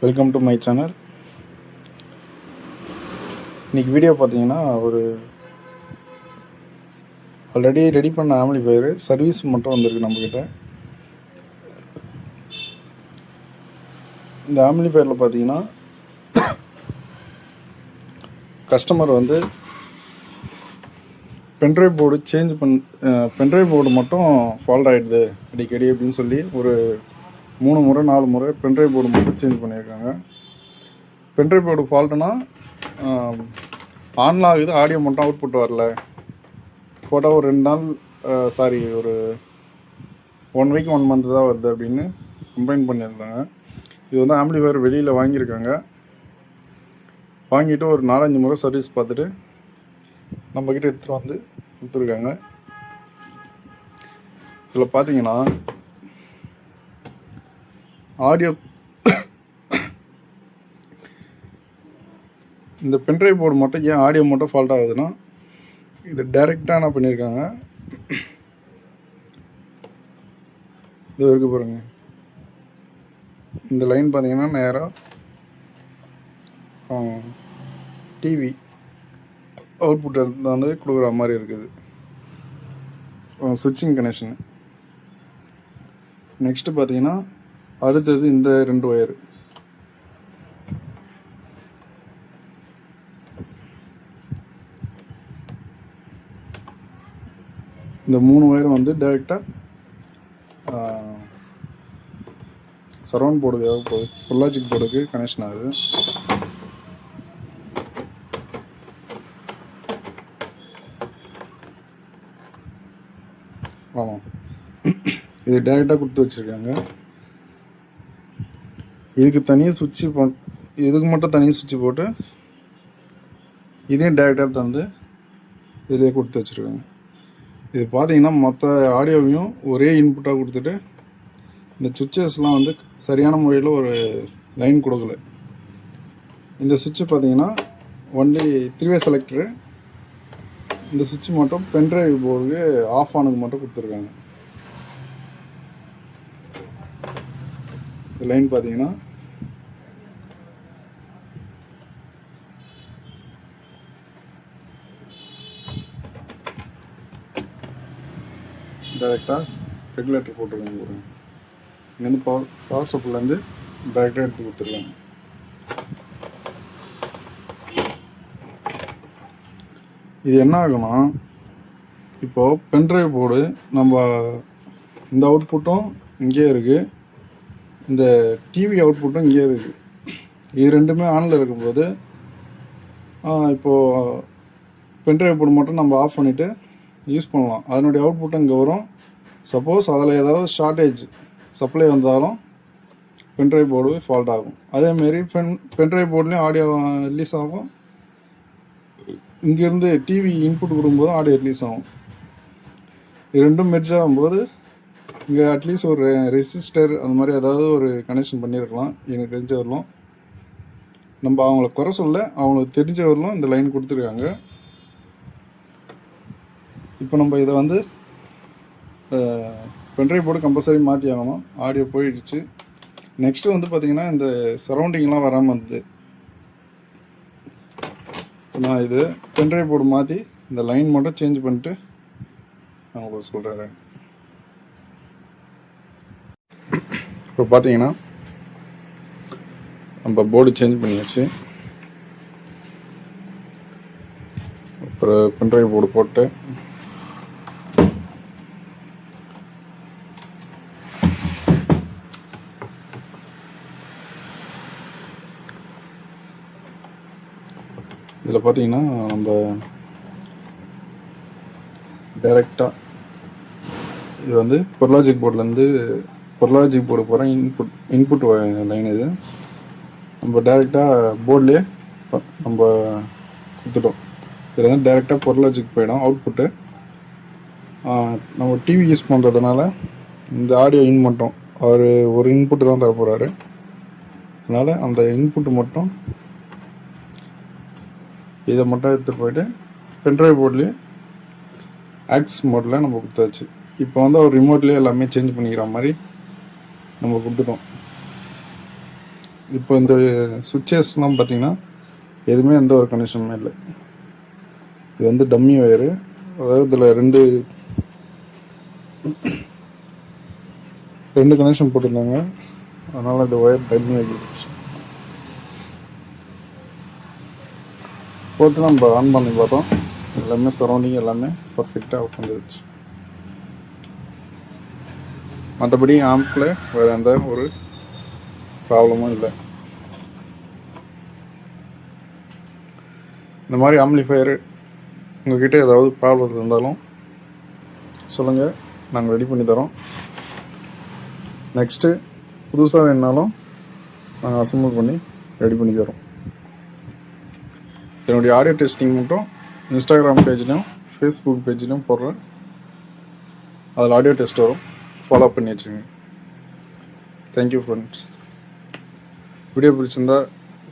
Welcome to my channel. இன்றைக்கி video பார்த்தீங்கன்னா ஒரு ஆல்ரெடி ரெடி பண்ண ஆம்பிளிஃபையர் சர்வீஸ் மட்டும் வந்திருக்கு நம்மக்கிட்ட. இந்த ஆம்பிளிஃபையரில் பார்த்தீங்கன்னா customer pendrive board pendrive board மட்டும் ஃபால்ட் ஆகிடுது அடிக்கடி அப்படின்னு சொல்லி ஒரு 3 முறை 4 முறை பென்ட்ரைவ் போர்டு மட்டும் சேஞ்ச் பண்ணியிருக்காங்க. பென்ட்ரைவ் போர்டு ஃபால்ட்டுனா ஆன்ல ஆகுது, ஆடியோ மட்டும் அவுட்புட் வரல, போட்டால் ஒரு 2 நாள் ஒரு 1 வீக் 1 மந்த் தான் வருது அப்படின்னு கம்ப்ளைண்ட் பண்ணியிருந்தாங்க. இது ஆம்பிளிஃபையர் வெளியில் வாங்கியிருக்காங்க. வாங்கிட்டு ஒரு 4-5 முறை சர்வீஸ் பார்த்துட்டு நம்மக்கிட்ட எடுத்துகிட்டு வந்து கொடுத்துருக்காங்க. இதில் பார்த்தீங்கன்னா ஆடியோ இந்த பென்ட்ரைவ் போர்டு மட்டும் ஏன் ஆடியோ மட்டும் ஃபால்ட் ஆகுதுன்னா, இது டைரெக்டாக என்ன பண்ணியிருக்காங்க, இது இருக்கு பாருங்க, இந்த லைன் பார்த்தீங்கன்னா நேராக டிவி அவுட்புட் எடுத்து கொடுக்குற மாதிரி இருக்குது சுவிட்சிங் கனெக்ஷன். நெக்ஸ்ட்டு பார்த்தீங்கன்னா அடுத்தது இந்த 2 ஒயரு, இந்த 3 ஒயரும் டைரெக்டாக சரவுண்ட் போர்டுக்கு போகுது, ஃபுல்லாஜிக் போர்டுக்கு கனெக்ஷன் ஆகுது. ஆமாம், இது டைரெக்டாக கொடுத்து வச்சுருக்காங்க. இதுக்கு தனியாக இதுக்கு மட்டும் தனியாக சுவிட்சு போட்டு இதையும் டைரெக்டாக தந்து இதிலே கொடுத்து வச்சுருக்காங்க. இது பார்த்தீங்கன்னா மொத்த ஆடியோவையும் ஒரே இன்புட்டாக கொடுத்துட்டு இந்த சுவிட்சஸ்லாம் சரியான முறையில் ஒரு லைன் கொடுக்கல. இந்த சுவிட்சு பார்த்தீங்கன்னா ஒன்லி 3-வே செலக்டரு. இந்த சுவிட்ச் மட்டும் பென்ட்ரைவ் போர்டுக்கு ஆஃப் ஆனுக்கு மட்டும் கொடுத்துருக்காங்க. இந்த லைன் பார்த்தீங்கன்னா டைரெக்டாக ரெகுலேட்டர் போட்டிருக்காங்க. இங்கேருந்து பவர் சப்ளைலேருந்து டைரெக்டாக எடுத்து கொடுத்துருக்காங்க. இது என்ன ஆகும்னா, இப்போது பென்ட்ரைவ் போர்டு நம்ம இந்த அவுட்புட்டும் இங்கே இருக்குது, இந்த டிவி அவுட்புட்டும் இங்கே இருக்குது. இது ரெண்டுமே ஆனில் இருக்கும்போது இப்போது பென்ட்ரைவ் போர்டு மட்டும் நம்ம ஆஃப் பண்ணிவிட்டு யூஸ் பண்ணலாம். அதனுடைய அவுட்புட்டும் இங்கே வரும். சப்போஸ் அதில் ஏதாவது ஷார்ட்டேஜ் சப்ளை வந்தாலும் பென்ட்ரைவ் போர்டு ஃபால்ட் ஆகும். அதேமாரி பென்ட்ரைவ் போர்ட்லேயும் ஆடியோ ரிலீஸ் ஆகும், இங்கேருந்து டிவி இன்புட் கொடுக்கும்போது ஆடியோ ரிலீஸ் ஆகும். இது ரெண்டும் மெர்ஜ் ஆகும்போது இங்கே அட்லீஸ்ட் ஒரு ரெசிஸ்டர் அந்த மாதிரி ஏதாவது ஒரு கனெக்ஷன் பண்ணியிருக்கலாம். எனக்கு தெரிஞ்ச வரலாம், நம்ம அவங்கள குறை சொல்ல, அவங்களுக்கு தெரிஞ்ச வரலாம் இந்த லைன் கொடுத்துருக்காங்க. இப்போ நம்ம இதை பென்ட்ரைவ் போர்டு கம்பல்சரி மாற்றி ஆகணும். ஆடியோ போயிடுச்சு. நெக்ஸ்ட்டு பார்த்திங்கன்னா இந்த சரௌண்டிங்லாம் வராமல் இருந்தது. நான் இது பென்ட்ரைவ் போர்டு மாற்றி இந்த லைன் மட்டும் சேஞ்ச் பண்ணிட்டு நான் உங்களுக்கு சொல்கிறேன். இப்போ பார்த்தீங்கன்னா நம்ம போர்டு சேஞ்ச் பண்ணியாச்சு. அப்புறம் பென்ட்ரைவ் போர்டு போட்டு இதில் பார்த்தீங்கன்னா நம்ம டைரெக்டாக இது பொருளாஜிக் பொருளாஜிக் போர்டு போகிற இன்புட் லைன். இது நம்ம டைரெக்டாக போர்ட்லேயே நம்ம கொடுத்துட்டோம். இதில் டைரெக்டாக பொருளாஜிக் போயிடும் அவுட்புட்டு. நம்ம டிவி யூஸ் பண்ணுறதுனால இந்த ஆடியோ இன் மட்டும் அவர் ஒரு இன்புட்டு தான் தர போகிறாரு. அதனால் அந்த இன்புட்டு மட்டும் இதை மட்டும் எடுத்துகிட்டு போயிட்டு பென்ட்ரைவ் போர்ட்லேயே ஆக்ஸ் மோடில் நம்ம கொடுத்தாச்சு. இப்போ அவர் ரிமோட்லேயே எல்லாமே சேஞ்ச் பண்ணிக்கிற மாதிரி நம்ம கொடுத்துட்டோம். இப்போ இந்த சுவிட்சஸ்லாம் பார்த்தீங்கன்னா எதுவுமே எந்த ஒரு கனெக்ஷனுமே இல்லை. இது வந்து டம்மி ஒயரு. அதாவது இதில் ரெண்டு கனெக்ஷன் போட்டிருந்தாங்க. அதனால் இந்த ஒயர் டம்மி ஆகிடுச்சு. போட்டு நம்ம ஆன் பண்ணி பார்த்தோம். எல்லாமே சரௌண்டிங் எல்லாமே பர்ஃபெக்டாக உட்காந்துருச்சு. மற்றபடி ஆம்பில் வேறு எந்த ஒரு ப்ராப்ளமும் இல்லை. இந்த மாதிரி ஆம்ப்ளிஃபயரு உங்கள்கிட்ட ஏதாவது ப்ராப்ளம் இருந்தாலும் சொல்லுங்கள், நாங்கள் ரெடி பண்ணி தரோம். நெக்ஸ்ட்டு புதுசாக வேணுனாலும் நாங்கள் அசம்பிள் பண்ணி ரெடி பண்ணி தரோம். என்னுடைய ஆடியோ டெஸ்டிங் மட்டும் இன்ஸ்டாகிராம் பேஜ்லையும் ஃபேஸ்புக் பேஜ்லையும் போடுறேன். அதில் ஆடியோ டெஸ்ட் வரும், ஃபாலோ பண்ணி வச்சுருங்க. Thank you friends. வீடியோ பிடிச்சிருந்தா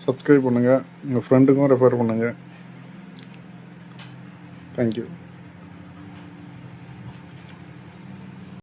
சப்ஸ்கிரைப் பண்ணுங்கள், உங்கள் ஃப்ரெண்டுக்கும் ரெஃபர் பண்ணுங்கள். தேங்க்யூ.